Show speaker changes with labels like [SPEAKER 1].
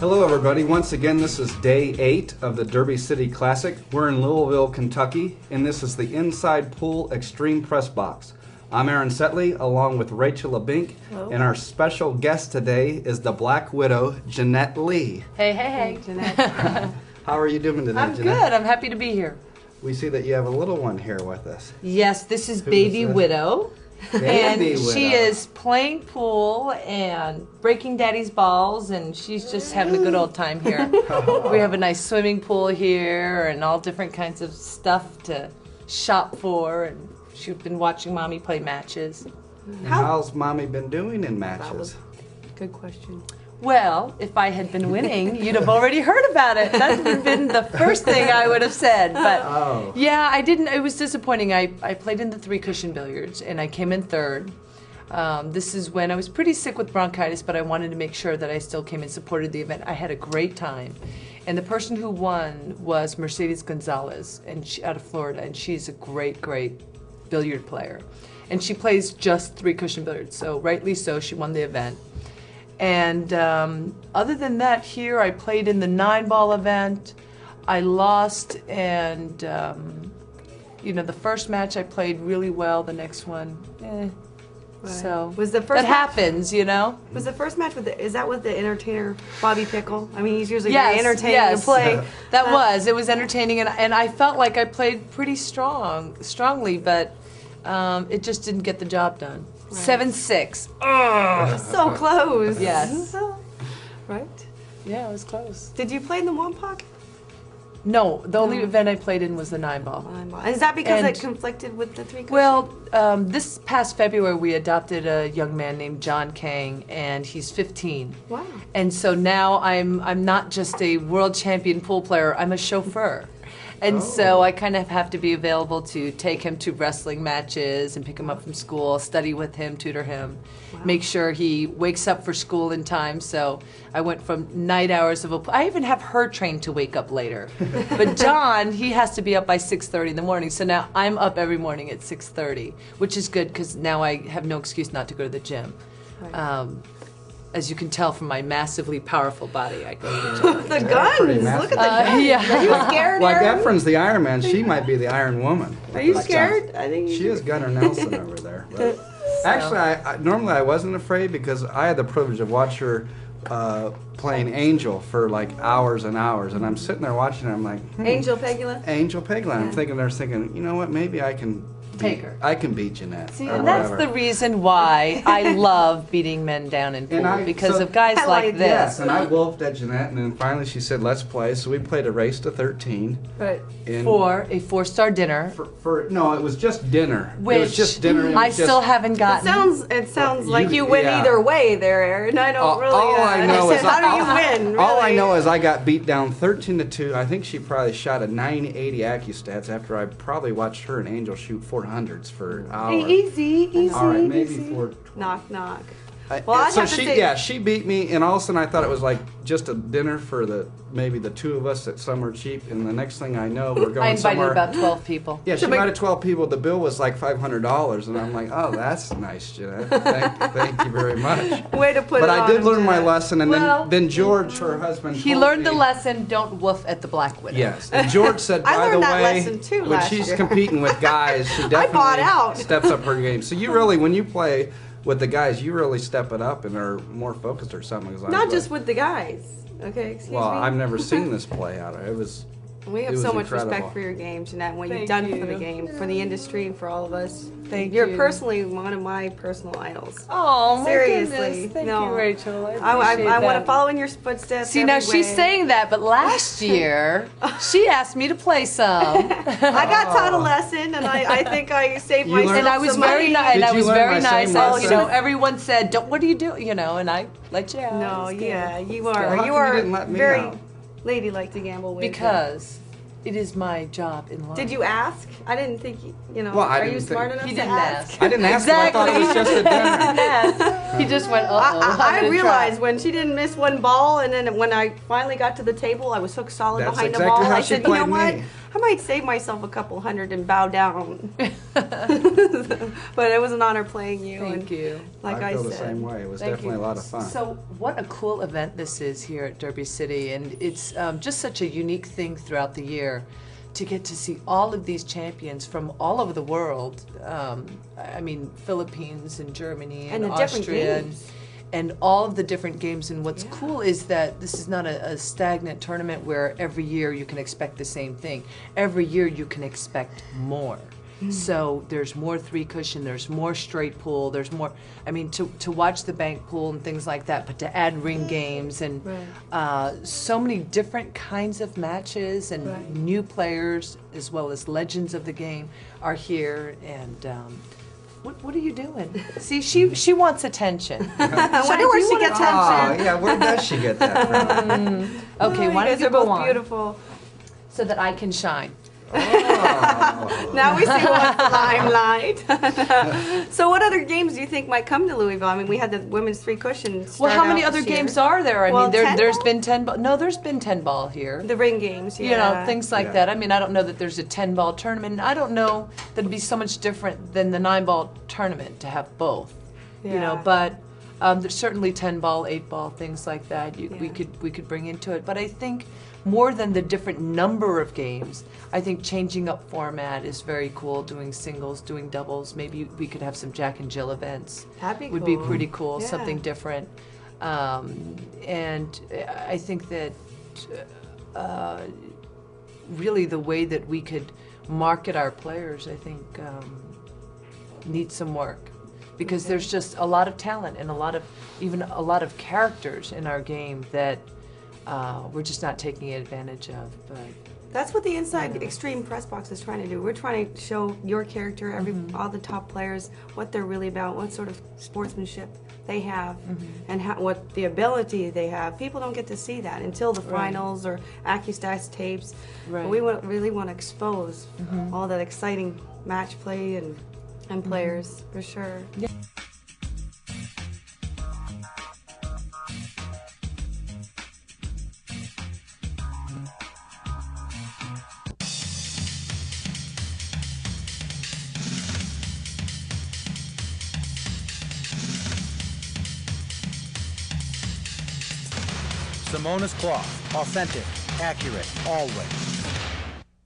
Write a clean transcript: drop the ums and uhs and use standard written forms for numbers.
[SPEAKER 1] Hello everybody, once again this is day 8 of the Derby City Classic. We're in Louisville, Kentucky, and this is the Inside Pool Extreme Press Box. I'm Aaron Setley along with Rachel LeBink, and our special guest today is the Black Widow, Janette Lee.
[SPEAKER 2] Hey, hey, hey.
[SPEAKER 3] Jeanette.
[SPEAKER 1] How are you doing today,
[SPEAKER 2] I'm
[SPEAKER 1] Jeanette?
[SPEAKER 2] good, I'm happy to be here.
[SPEAKER 1] We see that you have a little one here with us.
[SPEAKER 2] Yes, this is
[SPEAKER 1] Who
[SPEAKER 2] Baby
[SPEAKER 1] is this?
[SPEAKER 2] Widow.
[SPEAKER 1] Baby
[SPEAKER 2] And
[SPEAKER 1] Widow.
[SPEAKER 2] she is playing pool and breaking daddy's balls, and she's just having a good old time here. We have a nice swimming pool here and all different kinds of stuff to shop for, and she's been watching mommy play matches.
[SPEAKER 1] And how's mommy been doing in matches?
[SPEAKER 3] Good question.
[SPEAKER 2] Well, if I had been winning, you'd have already heard about it. That would have been the first thing I would have said. But yeah, I didn't. It was disappointing. I played in the 3-cushion billiards, and I came in 3rd. This is when I was pretty sick with bronchitis, but I wanted to make sure that I still came and supported the event. I had a great time. And the person who won was Mercedes Gonzalez, and out of Florida, and she's a great, great billiard player. And she plays just 3-cushion billiards, so rightly so, she won the event. And other than that, here I played in the 9-ball event. I lost, and you know, the first match I played really well. The next one, eh.
[SPEAKER 3] Right.
[SPEAKER 2] So
[SPEAKER 3] was the first
[SPEAKER 2] that
[SPEAKER 3] match,
[SPEAKER 2] happens, you know.
[SPEAKER 3] Was the first match with is that with the entertainer Bobby Pickle? I mean, he's usually
[SPEAKER 2] Yes,
[SPEAKER 3] very entertaining
[SPEAKER 2] yes.
[SPEAKER 3] to play.
[SPEAKER 2] It was entertaining, and I felt like I played pretty strongly, but it just didn't get the job done.
[SPEAKER 3] Right.
[SPEAKER 2] 7-6.
[SPEAKER 3] So close.
[SPEAKER 2] Yes.
[SPEAKER 3] Right.
[SPEAKER 2] Yeah, it was close.
[SPEAKER 3] Did you play in the Wompoc?
[SPEAKER 2] No, the only event I played in was the 9-ball.
[SPEAKER 3] Is that because
[SPEAKER 2] And-
[SPEAKER 3] it conflicted with the 3-cushion?
[SPEAKER 2] Well, this past February we adopted a young man named John Kang, and he's 15.
[SPEAKER 3] Wow.
[SPEAKER 2] And so now I'm not just a world champion pool player, I'm a chauffeur. And so I kind of have to be available to take him to wrestling matches and pick him up from school, study with him, tutor him, make sure he wakes up for school in time. So I went from night hours of I even have her trained to wake up later. But John, he has to be up by 6:30 in the morning. So now I'm up every morning at 6:30, which is good because now I have no excuse not to go to the gym.
[SPEAKER 3] Right.
[SPEAKER 2] As you can tell from my massively powerful body, I go to the gym.
[SPEAKER 3] The
[SPEAKER 1] pretty
[SPEAKER 3] guns.
[SPEAKER 1] massive.
[SPEAKER 3] Look at the guns.
[SPEAKER 2] Yeah.
[SPEAKER 3] Are you scared,
[SPEAKER 1] Like
[SPEAKER 3] Aaron?
[SPEAKER 1] Efren's the Iron Man, she might be the Iron Woman.
[SPEAKER 3] Are you scared? I think
[SPEAKER 1] She is Gunnar Nelson over there. But actually, normally I wasn't afraid because I had the privilege of watching her playing Angel for like hours and hours, and I'm sitting there watching her. I'm like,
[SPEAKER 3] Angel Pegula.
[SPEAKER 1] Angel Pegula. I'm thinking, you know what? Maybe I can
[SPEAKER 2] Take her.
[SPEAKER 1] I can beat Jeanette.
[SPEAKER 2] See,
[SPEAKER 1] or
[SPEAKER 2] and that's
[SPEAKER 1] whatever.
[SPEAKER 2] the reason why I love beating men down in pool, because of guys
[SPEAKER 3] I
[SPEAKER 2] like
[SPEAKER 3] like
[SPEAKER 2] this.
[SPEAKER 1] Yes, and I wolfed at Jeanette, and then finally she said, "Let's play." So we played a race to 13.
[SPEAKER 3] Right.
[SPEAKER 2] For a 4-star dinner,
[SPEAKER 1] No, it was just dinner.
[SPEAKER 2] which
[SPEAKER 1] it was just dinner. and it
[SPEAKER 2] I
[SPEAKER 1] was just-
[SPEAKER 2] still haven't gotten.
[SPEAKER 3] It sounds like you win
[SPEAKER 1] yeah.
[SPEAKER 3] either way there, Aaron. I don't really.
[SPEAKER 1] All I know is
[SPEAKER 3] how do you win?
[SPEAKER 1] All I
[SPEAKER 3] really?
[SPEAKER 1] know is I got beat down 13-2. I think she probably shot a 980 AccuStats after I probably watched her and Angel shoot 400s for an hour.
[SPEAKER 3] Easy.
[SPEAKER 1] All right, maybe 420.
[SPEAKER 3] Knock.
[SPEAKER 1] Well,
[SPEAKER 3] I'd have to
[SPEAKER 1] she
[SPEAKER 3] say-
[SPEAKER 1] she beat me, and all of a sudden I thought it was like just a dinner for maybe the two of us at somewhere cheap, and the next thing I know we're going
[SPEAKER 2] I invited
[SPEAKER 1] somewhere.
[SPEAKER 2] about 12 people.
[SPEAKER 1] Yeah, she invited 12 people. The bill was like $500, and I'm like, oh, that's nice, Jeanette. Thank you very much.
[SPEAKER 3] Way to put
[SPEAKER 1] But
[SPEAKER 3] it
[SPEAKER 1] I
[SPEAKER 3] on
[SPEAKER 1] did
[SPEAKER 3] him,
[SPEAKER 1] learn my
[SPEAKER 3] Jeanette.
[SPEAKER 1] lesson, and
[SPEAKER 2] Well,
[SPEAKER 1] then George, her husband,
[SPEAKER 2] He
[SPEAKER 1] told
[SPEAKER 2] learned the
[SPEAKER 1] me-
[SPEAKER 2] lesson: don't woof at the Black Widow.
[SPEAKER 1] Yes, and George said,
[SPEAKER 3] I
[SPEAKER 1] by the
[SPEAKER 3] learned that
[SPEAKER 1] way,
[SPEAKER 3] lesson too
[SPEAKER 1] when
[SPEAKER 3] last
[SPEAKER 1] she's
[SPEAKER 3] year.
[SPEAKER 1] competing with guys, she definitely
[SPEAKER 3] bought out.
[SPEAKER 1] steps up her game. So you really, when you play with the guys, you really step it up and are more focused or something. 'cause I
[SPEAKER 3] Not
[SPEAKER 1] was
[SPEAKER 3] just
[SPEAKER 1] like,
[SPEAKER 3] with the guys. Okay, excuse
[SPEAKER 1] well,
[SPEAKER 3] me.
[SPEAKER 1] I've never seen this play out. It was.
[SPEAKER 3] We have
[SPEAKER 1] it was
[SPEAKER 3] so much
[SPEAKER 1] incredible.
[SPEAKER 3] respect for your game, Jeanette, and what
[SPEAKER 2] Thank
[SPEAKER 3] you've done
[SPEAKER 2] you.
[SPEAKER 3] for the game, for the industry, and for all of us.
[SPEAKER 2] Thank
[SPEAKER 3] You're
[SPEAKER 2] you.
[SPEAKER 3] personally one of my personal idols.
[SPEAKER 2] Oh, my
[SPEAKER 3] Seriously.
[SPEAKER 2] goodness. Thank
[SPEAKER 3] No.
[SPEAKER 2] you, Rachel. I
[SPEAKER 3] I
[SPEAKER 2] appreciate
[SPEAKER 3] want to
[SPEAKER 2] that.
[SPEAKER 3] follow in your footsteps.
[SPEAKER 2] See, now
[SPEAKER 3] every
[SPEAKER 2] she's
[SPEAKER 3] way.
[SPEAKER 2] saying that, but last year she asked me to play some.
[SPEAKER 3] I got taught a lesson, and I think I saved
[SPEAKER 1] You
[SPEAKER 3] myself
[SPEAKER 1] learned-
[SPEAKER 2] And I was
[SPEAKER 3] some
[SPEAKER 2] very
[SPEAKER 3] money.
[SPEAKER 2] nice. And
[SPEAKER 1] Did
[SPEAKER 2] I
[SPEAKER 1] you
[SPEAKER 2] was
[SPEAKER 1] learn
[SPEAKER 2] very
[SPEAKER 1] my
[SPEAKER 2] nice.
[SPEAKER 1] same
[SPEAKER 2] You know,
[SPEAKER 1] lesson?
[SPEAKER 2] everyone said, "Don't. What do you do?" You know, and I let you out.
[SPEAKER 3] No,
[SPEAKER 2] It's good.
[SPEAKER 3] yeah, you
[SPEAKER 1] Well,
[SPEAKER 3] are.
[SPEAKER 1] how
[SPEAKER 3] You
[SPEAKER 1] come you
[SPEAKER 3] are
[SPEAKER 1] didn't let me
[SPEAKER 3] very
[SPEAKER 1] out?
[SPEAKER 3] ladylike to gamble with.
[SPEAKER 2] Because it is my job in life.
[SPEAKER 3] Did you ask? I didn't think you know.
[SPEAKER 1] Well, I
[SPEAKER 3] are you
[SPEAKER 1] didn't think-
[SPEAKER 3] smart enough
[SPEAKER 2] He
[SPEAKER 3] to
[SPEAKER 2] didn't ask.
[SPEAKER 1] I didn't ask. 'Cause I thought it was just a dinner.
[SPEAKER 2] He just went, uh-oh.
[SPEAKER 3] I realized when she didn't miss one ball, and then when I finally got to the table, I was hooked solid
[SPEAKER 1] That's
[SPEAKER 3] behind
[SPEAKER 1] exactly
[SPEAKER 3] the ball.
[SPEAKER 1] how
[SPEAKER 3] I
[SPEAKER 1] she
[SPEAKER 3] said, you know
[SPEAKER 1] played
[SPEAKER 3] what?
[SPEAKER 1] me.
[SPEAKER 3] I might save myself a couple hundred and bow down. But it was an honor playing you.
[SPEAKER 2] Thank you.
[SPEAKER 3] Like
[SPEAKER 1] I feel
[SPEAKER 3] said,
[SPEAKER 1] the same way. It was
[SPEAKER 2] Thank
[SPEAKER 1] definitely
[SPEAKER 2] you.
[SPEAKER 1] a lot of fun.
[SPEAKER 2] So what a cool event this is here at Derby City, and it's just such a unique thing throughout the year to get to see all of these champions from all over the world. I mean, Philippines and Germany and
[SPEAKER 3] the different
[SPEAKER 2] Austria
[SPEAKER 3] games.
[SPEAKER 2] and all of the different games. And what's
[SPEAKER 3] Yeah.
[SPEAKER 2] cool is that this is not a stagnant tournament where every year you can expect the same thing. Every year you can expect more. So there's more three cushion, there's more straight pool, there's more, I mean, to watch the bank pool and things like that, but to add ring games and so many different kinds of matches and new players as well as legends of the game are here. And what are you doing? See, she wants attention.
[SPEAKER 3] I wonder where she gets
[SPEAKER 1] Oh,
[SPEAKER 3] attention.
[SPEAKER 1] yeah, where does she get that from?
[SPEAKER 2] Okay, why don't
[SPEAKER 3] you
[SPEAKER 2] you
[SPEAKER 3] guys are
[SPEAKER 2] go
[SPEAKER 3] both
[SPEAKER 2] on
[SPEAKER 3] beautiful.
[SPEAKER 2] so that I can shine?
[SPEAKER 3] Now we see who wants the limelight. So what other games do you think might come to Louisville? I mean, we had the women's three cushions.
[SPEAKER 2] Well, how many other games are there? I
[SPEAKER 3] Well,
[SPEAKER 2] mean, there's
[SPEAKER 3] 10
[SPEAKER 2] been 10 ball. No, there's been 10 ball here.
[SPEAKER 3] The ring games, yeah.
[SPEAKER 2] You know, things like
[SPEAKER 1] Yeah.
[SPEAKER 2] that. I mean, I don't know that there's a 10 ball tournament. I don't know that it'd be so much different than the 9 ball tournament to have both. You know,
[SPEAKER 3] Yeah.
[SPEAKER 2] but there's certainly 10 ball, 8 ball, things like that. We could bring into it. But I think more than the different number of games, I think changing up format is very cool. Doing singles, doing doubles. Maybe we could have some Jack and Jill events.
[SPEAKER 3] That'd be
[SPEAKER 2] Would be
[SPEAKER 3] cool.
[SPEAKER 2] pretty cool.
[SPEAKER 3] Yeah.
[SPEAKER 2] Something different. And I think that really the way that we could market our players, I think, needs some work. Because there's just a lot of talent and even a lot of characters in our game that we're just not taking advantage of. But
[SPEAKER 3] That's what the Inside Extreme Press Box is trying to do. We're trying to show your character, all the top players, what they're really about, what sort of sportsmanship they have, and what the ability they have. People don't get to see that until the finals or AccuStats tapes.
[SPEAKER 2] Right.
[SPEAKER 3] But we really want to expose all that exciting match play and players, for sure.
[SPEAKER 2] Yeah.
[SPEAKER 4] Simona's cloth. Authentic, accurate, always.